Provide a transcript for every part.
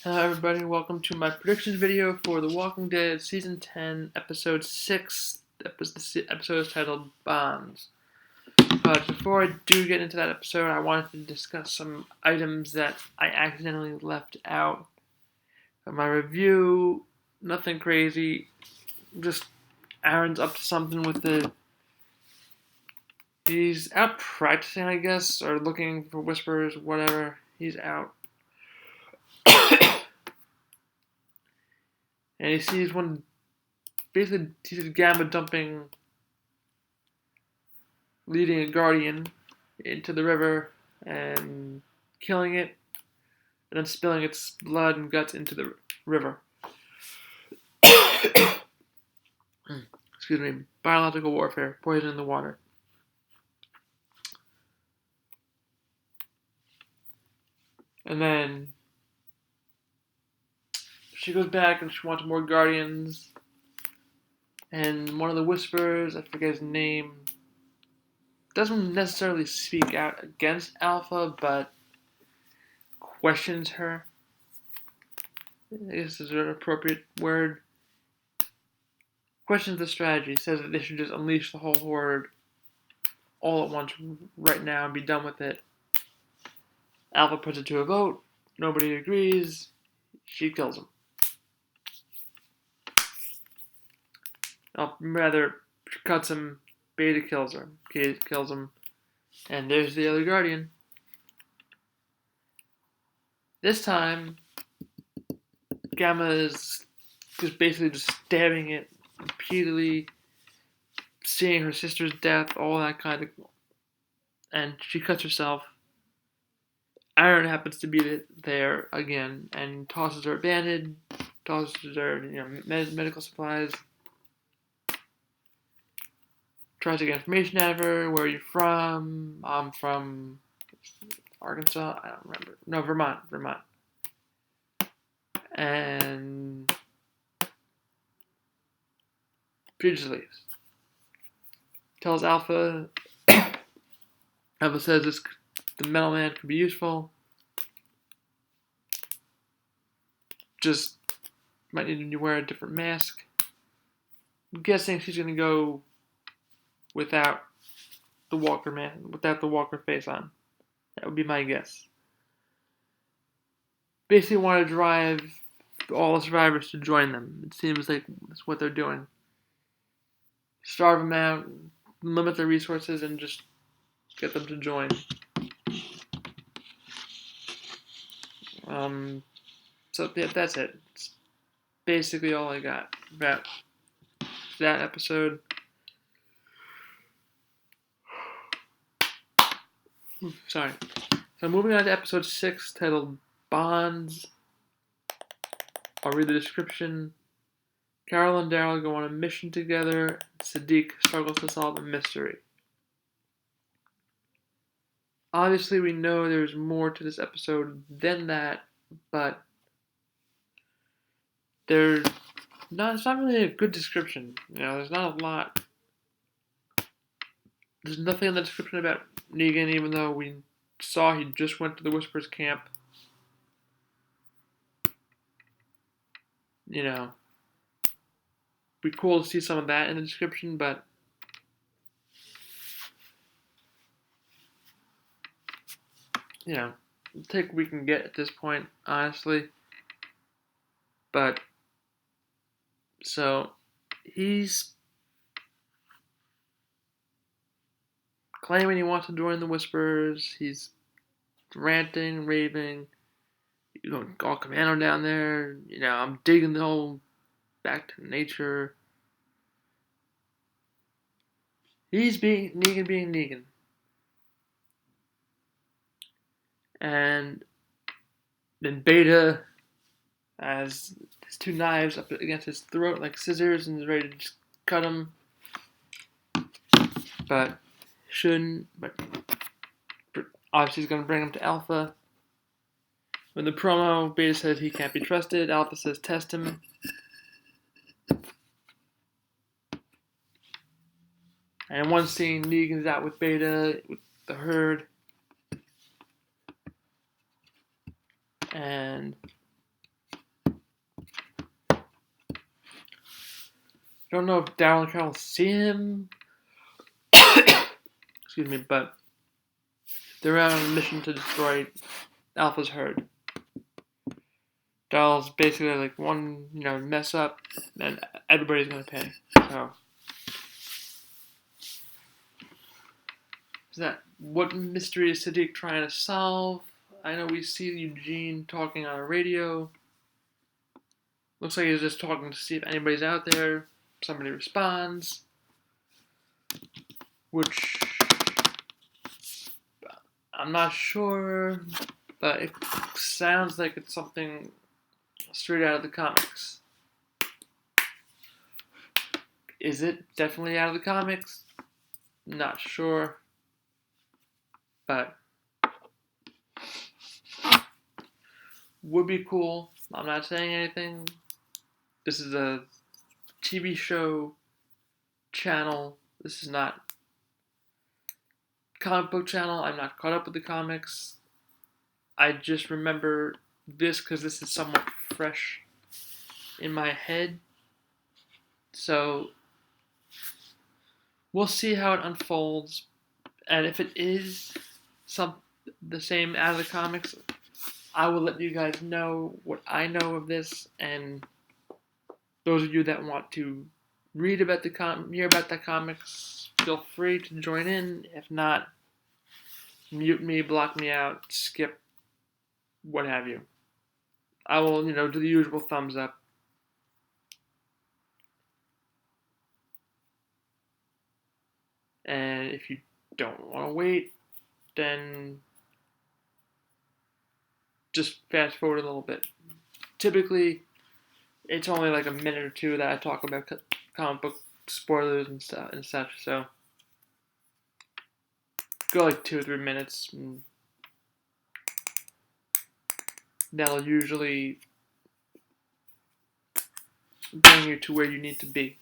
Hello everybody, welcome to my predictions video for The Walking Dead Season 10, Episode 6. The episode is titled Bonds. But before I do get into that episode, I wanted to discuss some items that I accidentally left out of my review. Nothing crazy, just Aaron's up to something with it. He's out practicing, I guess, or looking for whispers, whatever. He's out. And he sees basically he sees Gamma leading a guardian into the river and killing it, and then spilling its blood and guts into the river. Excuse me, biological warfare, poison in the water. And then she goes back and she wants more guardians. And one of the whispers, I forget his name, doesn't necessarily speak out against Alpha, but questions her. I guess is an appropriate word. Questions the strategy, says that they should just unleash the whole horde all at once right now and be done with it. Alpha puts it to a vote. Nobody agrees. She kills him. Rather, she cuts him. Beta kills her. Kate kills him. And there's the other Guardian. This time, Gamma is just basically just stabbing it repeatedly, seeing her sister's death, all that kind of. And she cuts herself. Aaron happens to be there again and tosses her a bandage, tosses her medical supplies, tries to get information out of her. Where are you from? I'm from Arkansas. I don't remember. No, Vermont. And she just leaves. Tells Alpha. Alpha says the metal man could be useful. Just might need to wear a different mask. I'm guessing she's gonna go without the Walker man, without the Walker face on. That would be my guess. Basically want to drive all the survivors to join them. It seems like that's what they're doing. Starve them out, limit their resources, and just get them to join. So yeah, that's it. It's basically all I got about that episode. Sorry. So moving on to episode 6, titled Bonds. I'll read the description. Carol and Daryl go on a mission together. Sadiq struggles to solve a mystery. Obviously, we know there's more to this episode than that, but it's not really a good description. There's not a lot. There's nothing in the description about Negan, even though we saw he just went to the Whispers camp. Be cool to see some of that in the description, but take what we can get at this point, honestly. But so he's claiming he wants to join the Whispers. He's ranting, raving. All commando down there. I'm digging the whole back to nature. He's being Negan. And then Beta has his two knives up against his throat like scissors and is ready to just cut him. But shouldn't. But obviously he's going to bring him to Alpha. When the promo, Beta says he can't be trusted. Alpha says test him. And in one scene, Negan's out with Beta, with the herd. And don't know if Daryl and Carol see him. Excuse me, but they're out on a mission to destroy Alpha's herd. Daryl's basically like one, mess up, and everybody's gonna pay. So, is that what mystery is Siddiq trying to solve? I know we see Eugene talking on a radio. Looks like he's just talking to see if anybody's out there. Somebody responds, which I'm not sure, but it sounds like it's something straight out of the comics. Is it definitely out of the comics? Not sure, but would be cool. I'm not saying anything. This is a TV show channel. This is not comic book channel. I'm not caught up with the comics. I just remember this because this is somewhat fresh in my head. So we'll see how it unfolds, and if it is the same as the comics, I will let you guys know what I know of this, and those of you that want to read about hear about the comics, feel free to join in. If not, mute me, block me out, skip, what have you. I will, do the usual thumbs up. And if you don't want to wait, then just fast forward a little bit. Typically, it's only like a minute or two that I talk about comic book spoilers and such. So go like 2 or 3 minutes, and that'll usually bring you to where you need to be.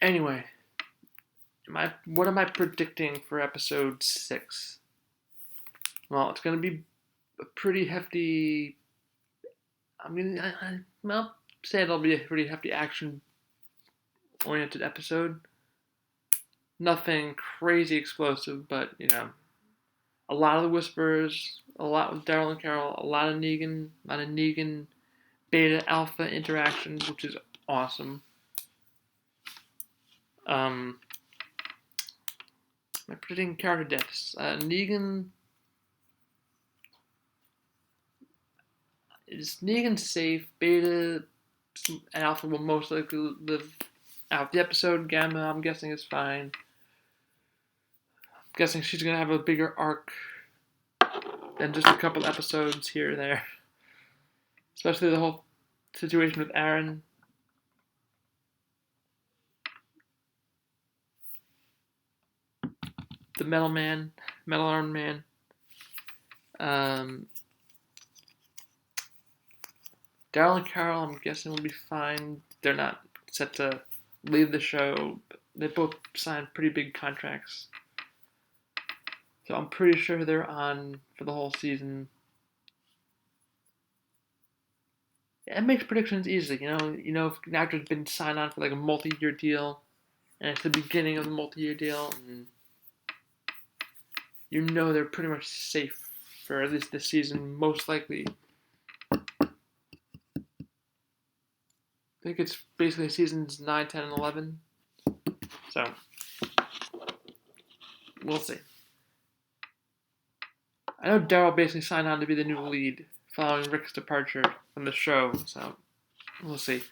Anyway, what am I predicting for episode 6? Well, it's going to be a pretty hefty. I'll say it'll be a pretty hefty action-oriented episode. Nothing crazy explosive, but a lot of the whispers, a lot with Daryl and Carol, a lot of Negan, Beta Alpha interactions, which is awesome. I'm predicting character deaths. Negan. Is Negan safe? Beta and Alpha will most likely live out the episode. Gamma, I'm guessing, is fine. I'm guessing she's going to have a bigger arc than just a couple episodes here and there. Especially the whole situation with Aaron. The Metal Arm Man. Daryl and Carol, I'm guessing, will be fine. They're not set to leave the show. They both signed pretty big contracts. So I'm pretty sure they're on for the whole season. It makes predictions easy, if an actor's been signed on for like a multi-year deal, and it's the beginning of the multi-year deal, and they're pretty much safe for at least this season, most likely. I think it's basically seasons 9, 10, and 11. So, we'll see. I know Daryl basically signed on to be the new lead following Rick's departure from the show, so we'll see.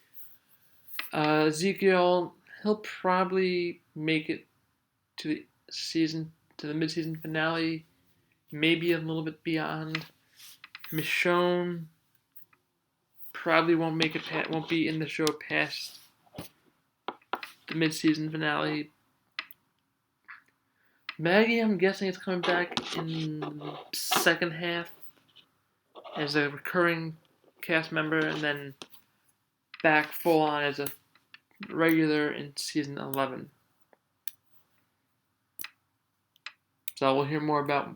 Ezekiel, he'll probably make it to the mid-season finale, maybe a little bit beyond. Michonne probably won't be in the show past the mid-season finale. Maggie, I'm guessing, is coming back in the second half as a recurring cast member, and then back full on as a regular in season 11. So we'll hear more about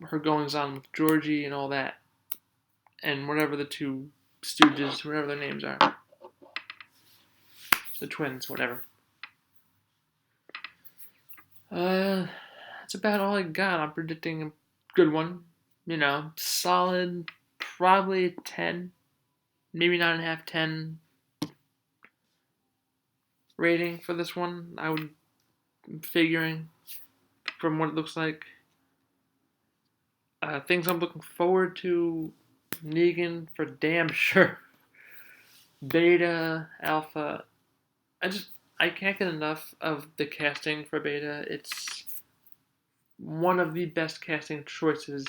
her goings on with Georgie and all that, and whatever the two Stooges, whatever their names are. the twins, whatever. That's about all I got. I'm predicting a good one. Solid, probably a 10, maybe 9.5, 10 rating for this one. I'm figuring from what it looks like. Things I'm looking forward to: Negan for damn sure. Beta, Alpha. I can't get enough of the casting for Beta. It's one of the best casting choices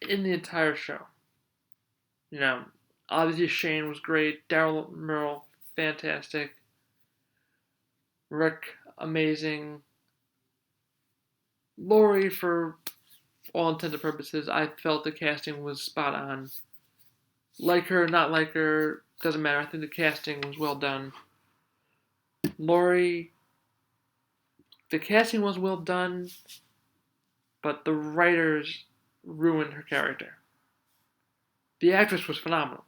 in the entire show. Obviously Shane was great. Daryl Merle, fantastic. Rick, amazing. Laurie, for all intents and purposes, I felt the casting was spot on. Like her, not like her, doesn't matter. I think the casting was well done. Laurie, the casting was well done, but the writers ruined her character. The actress was phenomenal.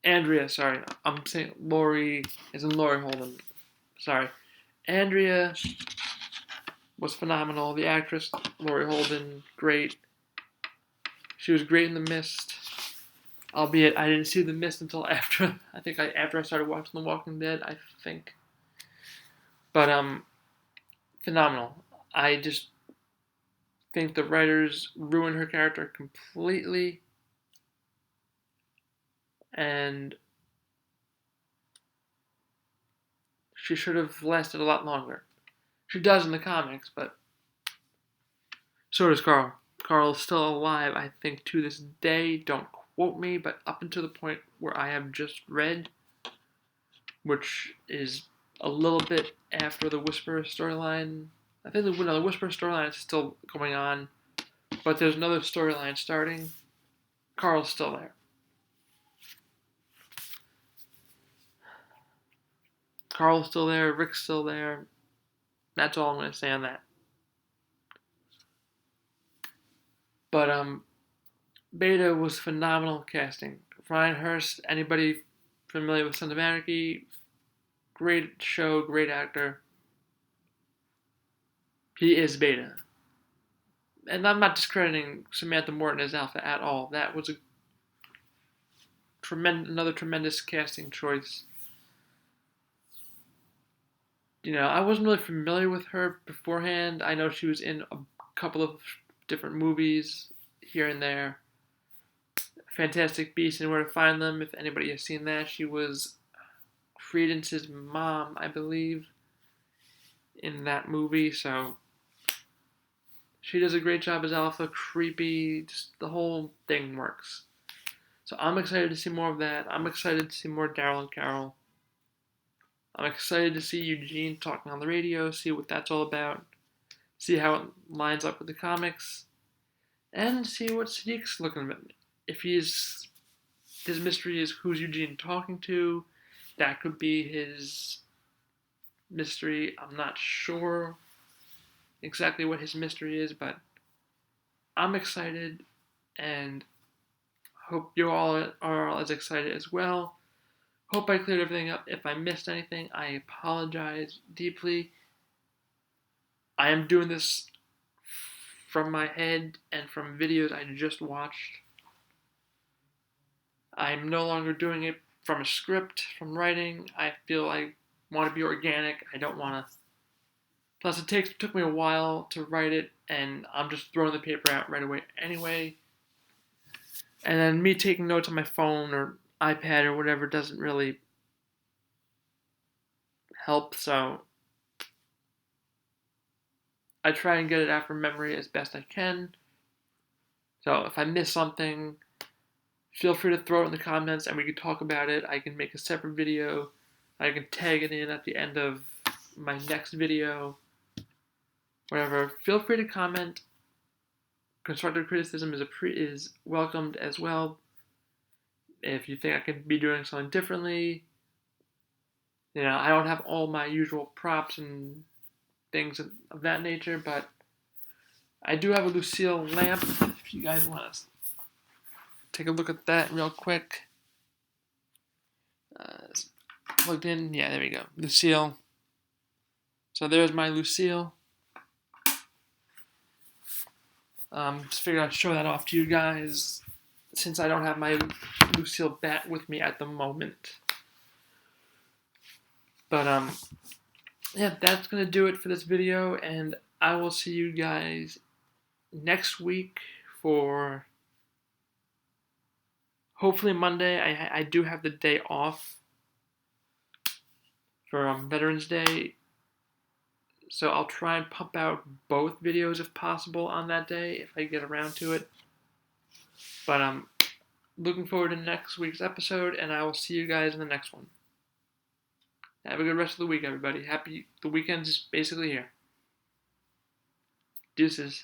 Andrea, sorry, I'm saying Laurie, as in Laurie Holden. Sorry. Andrea was phenomenal. The actress, Laurie Holden, great. She was great in The Mist. Albeit, I didn't see The Mist until after I started watching The Walking Dead, I think. But, phenomenal. I just think the writers ruined her character completely. And she should have lasted a lot longer. She does in the comics, but so does Carl. Carl's still alive, I think, to this day. Don't quote me, but up until the point where I have just read, which is a little bit after the Whisperer storyline. I think the Whisperer storyline is still going on, but there's another storyline starting. Carl's still there. Carl's still there. Rick's still there. That's all I'm going to say on that. But Beta was phenomenal casting. Ryan Hurst, anybody familiar with Sons of Anarchy, great show, great actor. He is Beta. And I'm not discrediting Samantha Morton as Alpha at all. That was another tremendous casting choice. I wasn't really familiar with her beforehand. I know she was in a couple of different movies here and there. Fantastic Beasts and Where to Find Them, if anybody has seen that. She was Credence's mom, I believe, in that movie. So she does a great job as Alpha. Creepy, just the whole thing works. So I'm excited to see more of that. I'm excited to see more Daryl and Carol. I'm excited to see Eugene talking on the radio, see what that's all about, see how it lines up with the comics, and see what Sadiq's looking at. If his mystery is who's Eugene talking to, that could be his mystery. I'm not sure exactly what his mystery is, but I'm excited, and hope you all are as excited as well. Hope I cleared everything up. If I missed anything, I apologize deeply. I am doing this from my head and from videos I just watched. I'm no longer doing it from a script, from writing. I feel I want to be organic. I don't want to. Plus, it took me a while to write it, and I'm just throwing the paper out right away anyway. And then me taking notes on my phone or iPad or whatever doesn't really help, so I try and get it out from memory as best I can. So if I miss something, feel free to throw it in the comments and we can talk about it. I can make a separate video. I can tag it in at the end of my next video. Whatever. Feel free to comment. Constructive criticism is welcomed as well. If you think I could be doing something differently, I don't have all my usual props and things of that nature, but I do have a Lucille lamp if you guys want to take a look at that real quick. Plugged in. Yeah, there we go. Lucille. So there's my Lucille. Just figured I'd show that off to you guys since I don't have my Lucille bat with me at the moment. But yeah, that's gonna do it for this video, and I will see you guys next week for hopefully Monday. I do have the day off for Veterans Day, so I'll try and pump out both videos if possible on that day if I get around to it. But I'm looking forward to next week's episode, and I will see you guys in the next one. Have a good rest of the week, everybody. The weekend's basically here. Deuces.